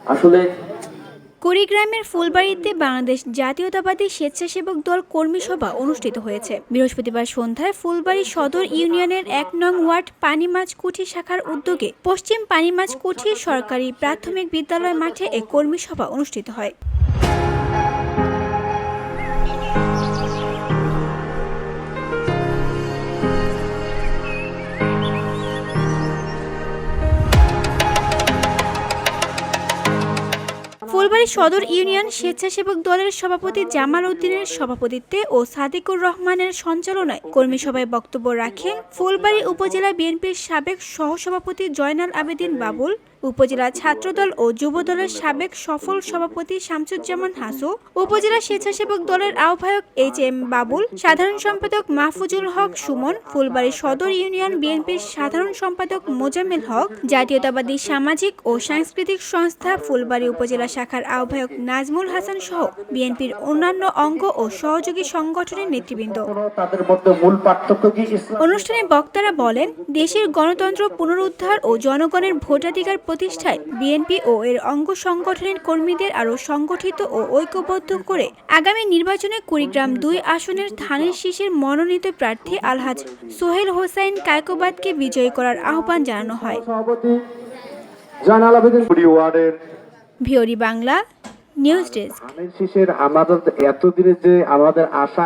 আসলে কুড়িগ্রামের ফুলবাড়ীতে বাংলাদেশ জাতীয়তাবাদী স্বেচ্ছাসেবক দল কর্মী সভা অনুষ্ঠিত হয়েছে। বৃহস্পতিবার সন্ধ্যায় ফুলবাড়ী সদর ইউনিয়নের ১ নং ওয়ার্ড পানিমাছকুঠি শাখার উদ্যোগে পশ্চিম পানিমাছকুঠি সরকারি প্রাথমিক বিদ্যালয় মাঠে এ কর্মী সভা অনুষ্ঠিত হয়। ফুলবাড়ী সদর ইউনিয়ন স্বেচ্ছাসেবক দলের সভাপতি জামাল উদ্দিনের সভাপতিত্বে ও সাদিকুর রহমানের সঞ্চালনায় কর্মী সভায় বক্তব্য রাখেন ফুলবাড়ী উপজেলা বিএনপির সাবেক সহসভাপতি জয়নাল আবেদীন বাবুল, উপজেলা ছাত্রদল ও যুবদলের সাবেক সফল সভাপতি শামসুজ্জামান হাসু, উপজেলা স্বেচ্ছাসেবক দলের আহ্বায়ক এইচ.এম. বাবুল, সাধারণ সম্পাদক মাহফুজুল হক সুমন, ফুলবাড়ী সদর ইউনিয়ন বিএনপির সাধারণ সম্পাদক মোজাম্মেল হক, জাতীয়তাবাদী সামাজিক ও সাংস্কৃতিক সংস্থা ফুলবাড়ী উপজেলা শাখার আহ্বায়ক নাজমুল হাসান সহ বিএনপির অন্যান্য অঙ্গ ও সহযোগী সংগঠনের নেতৃবৃন্দ। অনুষ্ঠানে বক্তারা বলেন, দেশের গণতন্ত্র পুনরুদ্ধার ও জনগণের ভোটাধিকার প্রতিষ্ঠায় বিএনপি ও এর অঙ্গ সংগঠনের কর্মীদের আরও সংগঠিত ও ঐক্যবদ্ধ করে আগামী নির্বাচনে কুড়িগ্রাম-২ আসনের ধানের শীষের মনোনীত প্রার্থী আলহাজ সোহেল হোসাইন কায়কোবাদকে বিজয়ী করার আহ্বান জানানো হয়। ভিওরি বাংলা নিউজ ডেস্ক। আমাদের এতদিনে যে আমাদের আশা